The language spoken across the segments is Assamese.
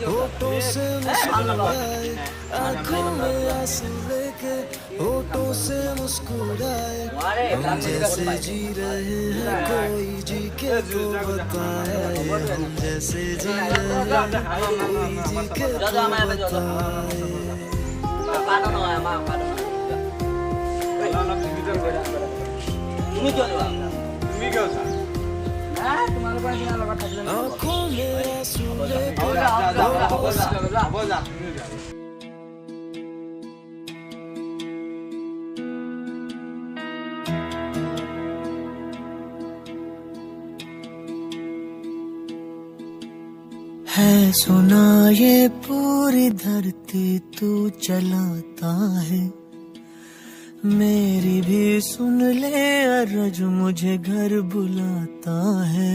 होठों से मुस्कुराए, आंखों में आंसू लेके होठों से मुस्कुराए। हम जैसे जी रहे हैं कोई जी के तो बताए, हम जैसे जी रहे हैं कोई जी के तो बताए। आँखों में आंसू लेके है सुना ये पूरी धरती तू चलाता है, मेरी भी सुन ले अरज मुझे घर बुलाता है।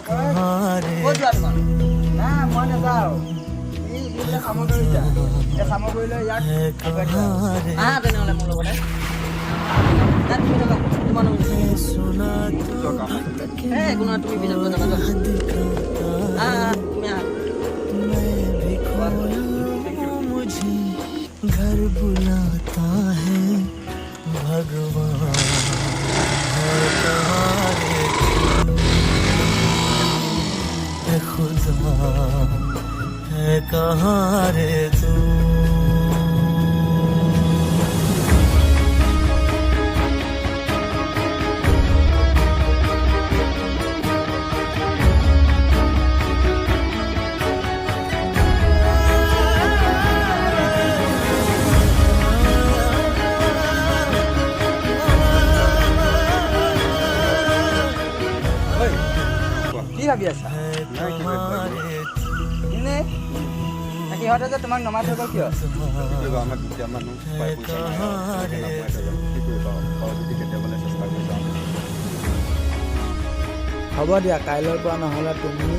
भगवान है कहाँ रे सुना मैं भी खोया मुझे घर बुलाता है। भगवान है कहाँ रे तू, खुदा है कहाँ रे तू। ভাবিছা এনে সিহঁতে যে তোমাক নমাই থব কিয়? হ'ব দিয়া, কাইলৈৰ পৰা নহ'লে তুমি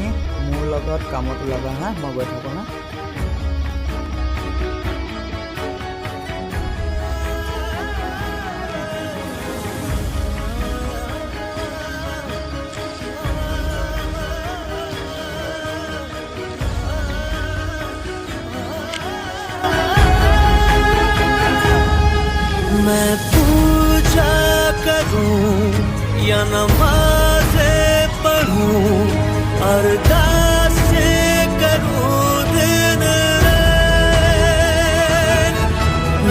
মোৰ লগত কামত ওলাবা হা, মই গৈ থাকোঁ হা। मैं पूजा करूं या नमाज़े पढ़ूं, अरदास करूं दिन रात,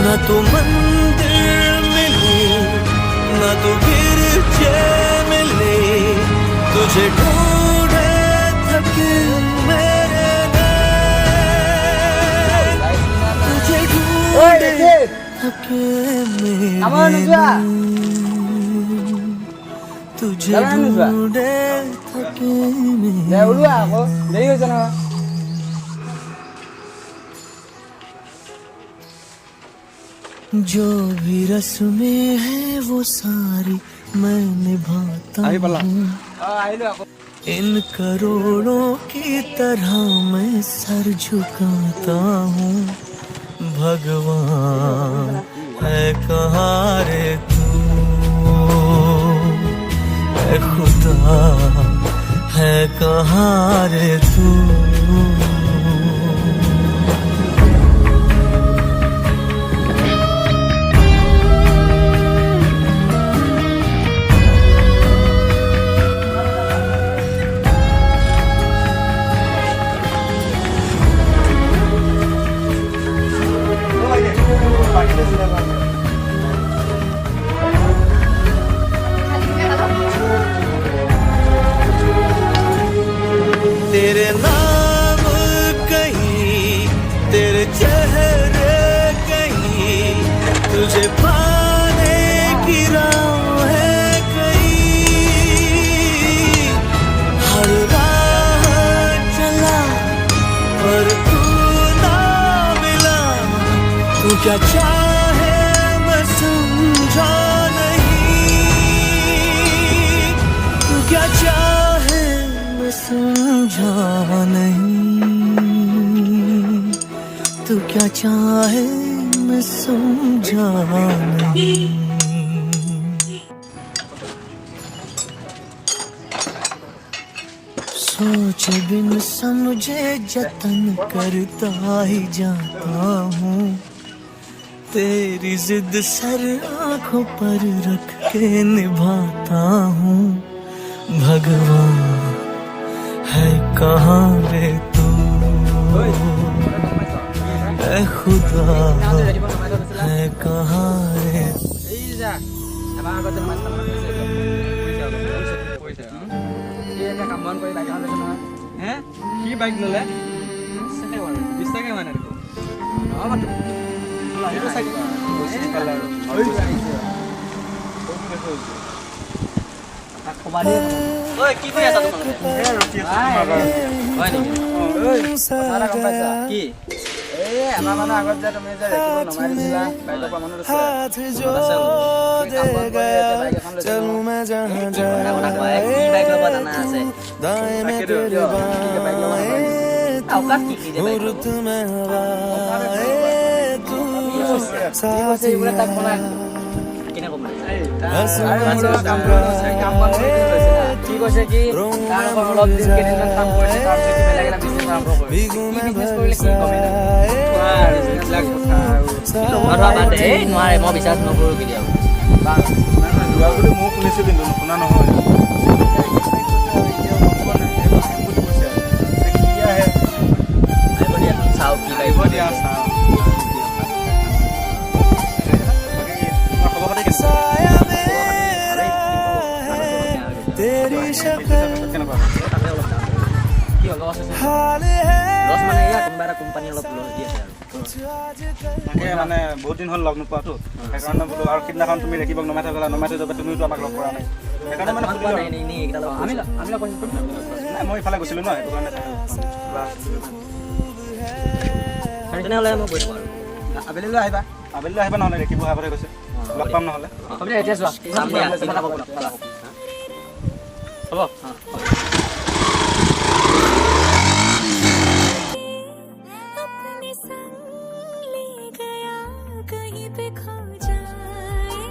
न तो मंदिर मिले न तो गिरजे मिले, तुझे ढूंढे थके मेरे नैन, तुझे ढूंढे थके तुझे ढूंढे थके जो भी रस्में है वो सारी मैं निभाता हूँ, इन करोड़ों की तरह मैं सर झुकाता हूँ। भगवान है कहाँ रे तू, है खुदा है कहाँ रे तू। तेरे नाम कहीं, तेरे चेहरे कहीं, तुझे पाने की राह है कहीं। हर राह चला पर तू ना मिला, तू क्या चाहे मैं समझा नहीं, तू क्या चाहे मैं समझा नहीं, तू क्या चाहे मैं समझा नहीं। सोचे बिन समझे जतन करता ही जाता हूँ तेरी जिद सर आंखों पर रख के निभाता हूँ भगवान है कहाँ रे तू ऐ खुदा है कहाँ रे কি বাইক ললে 20 টাকা মানে কি কৰি আছা তোমালোকে কি আমাৰ মানে আগত যে তুমি যে ৰেকিব নমাই দিছিলা বাইকৰ পৰা মনত আছে चलूं मैं जहाँ जाए বাইক ল'ব জানা আছে दाएं में तेरे बाएं रुत में हवाए तू साथी কিনে কম কি কৈছে কি তাৰ অলপ দিন কেইদিনমান কাম কৰিছে তাৰ পিছত বেলেগ এটা বিজনেছ আৰম্ভ কৰিছে কি বিজনেছ কৰিলে কি কমে নোৱাৰে মই বিশ্বাস নকৰোঁ কেতিয়াও যোৱা বুলি মই শুনিছোঁ কিন্তু শুনা নহয় চাও কি লাগিব দিয়া চাও तेरी शक्ल हाल है লছ মানে ইয়া কোনোবা এটা কোম্পানী অলপ লছ দি আছে তাকে মানে বহুত দিন হ'ল লগ নোপোৱাতো সেইকাৰণে বোলো আৰু সিদিনাখন তুমি ৰেকিবক নমাই থৈ গ'লা নমাই থৈ যাবা তুমিওতো আমাক লগ কৰা নাই সেইকাৰণে মানে সুধিলোঁ আৰু। নাই মই ইফালে গৈছিলোঁ ন সেইটো কাৰণে তেনেহ'লে মই কৈ দিম আৰু আবেলিলৈ আহিবা নহ'লে ৰেকিব আহিবলৈ কৈছে লগ পাম নহ'লে হ'ব দিয়া এতিয়া চোৱা যাম দিয়া হ'ব अपने संग ले गया कहीं पे खो जाए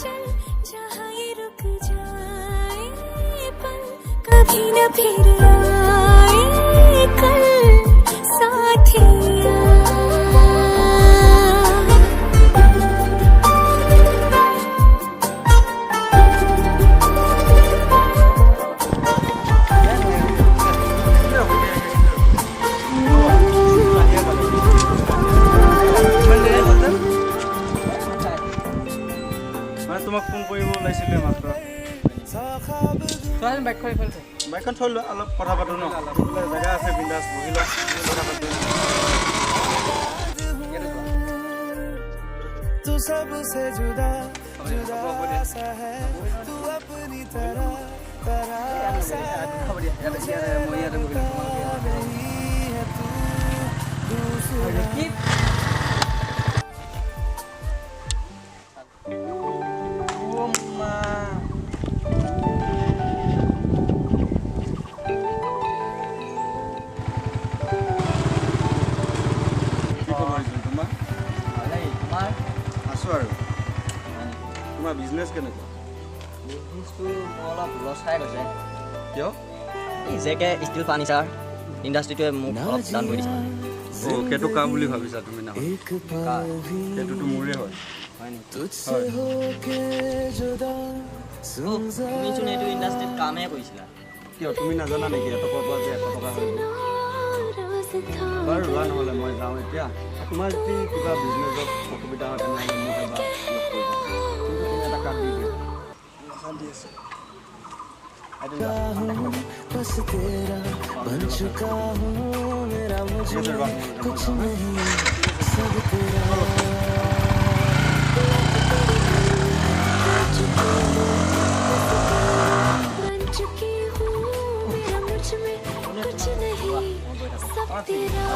चल जहाँ ये रुक जाए पल कभी न फिर आए कल साथिया মানে তোমাক ফোন কৰিব ওলাইছিলোঁ মাত্ৰ বাইকখন থৈ লোৱা অলপ কথা পাতোঁ ন জেগা আছে বিন্দাছ বহি লোৱা কথা পাতোঁ तू सबसे जुदा जुदा सा है तू अपनी तरह तरह सा नहीं है तू दूसरा আছোঁ আৰু তোমাৰ বিজনেছ কেনেকুৱা বিজনেছটো অলপ লছ খাই গৈছে কিয় এই জেকে ষ্টিল ফাৰ্নিচাৰ ইণ্ডাষ্ট্ৰিটোৱে মোক অলপ ডাউন কৰি দিছে সেইটো কাম বুলি ভাবিছা তুমি নহয় एक पल भी সেইটোতো মোৰে হয় तुझसे होके जुदा তুমিচোন এইটো ইণ্ডাষ্ট্ৰিত কামেই কৰিছিলা কিয় তুমি নাজানা নেকি এটকৰ পৰা যে 100 টকা হৈ গ'ল रोज था বাৰু ৰোৱা নহ'লে মই যাওঁ এতিয়া তোমাৰ যদি কিবা বিজনেছত অসুবিধা হয় তেনেহ'লে মোক এবাৰ লগ কৰিবা কিন্তু তুমি এটা কাম দি দিয়া बस तेरा बन चुका हूँ मेरा मुझे कुछ नहीं सब तेरा बन चुकी हूँ मेरा मुझ में कुछ नहीं सब तेरा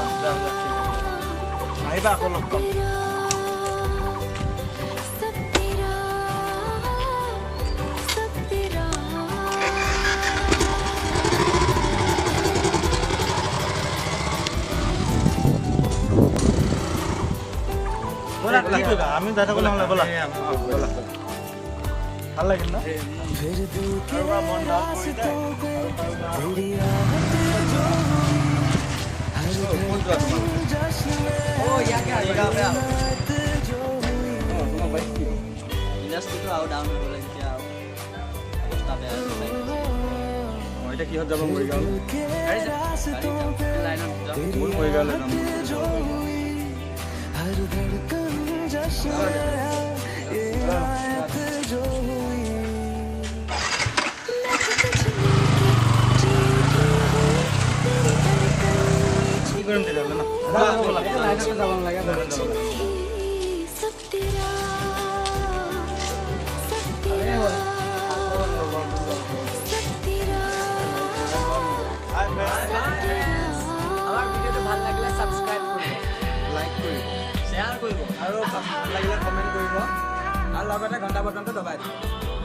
আহিবা আকৌ লগ পাম सब तेरा सब तेरा আমি যাই থাকোঁ নহ'লে ব'লা ভাল লাগিল ন फिर दिल के रास्तों पे तेरी आदतें जो हुई हर धड़कन जश्न में रात जो हुई ইণ্ডাষ্ট্ৰিটো আৰু ডাউন হৈ গ'লে এতিয়া আৰু অৱস্থা বেয়া হৈ গ'ল এতিয়া কিহত যাব মৰিগাঁও के रास्तों पे লাইনত যাওঁ মোৰ মৰিগাঁৱলৈ যাম जो हुई हर धड़कन जश्न में ये रात जो हुई কি কৰিম তেতিয়াহ'লে ন লাইনতে যাব নালাগে सब तेरा सब तेरा सब तेरा আমাৰ ভিডিঅ'টো ভাল লাগিলে ছাবস্ক্ৰাইব কৰিব লাইক কৰিব শ্বেয়াৰ কৰিব আৰু ভাল লাগিলে কমেণ্ট কৰিব আৰু লগতে ঘণ্টা বটনটো দবাই দিব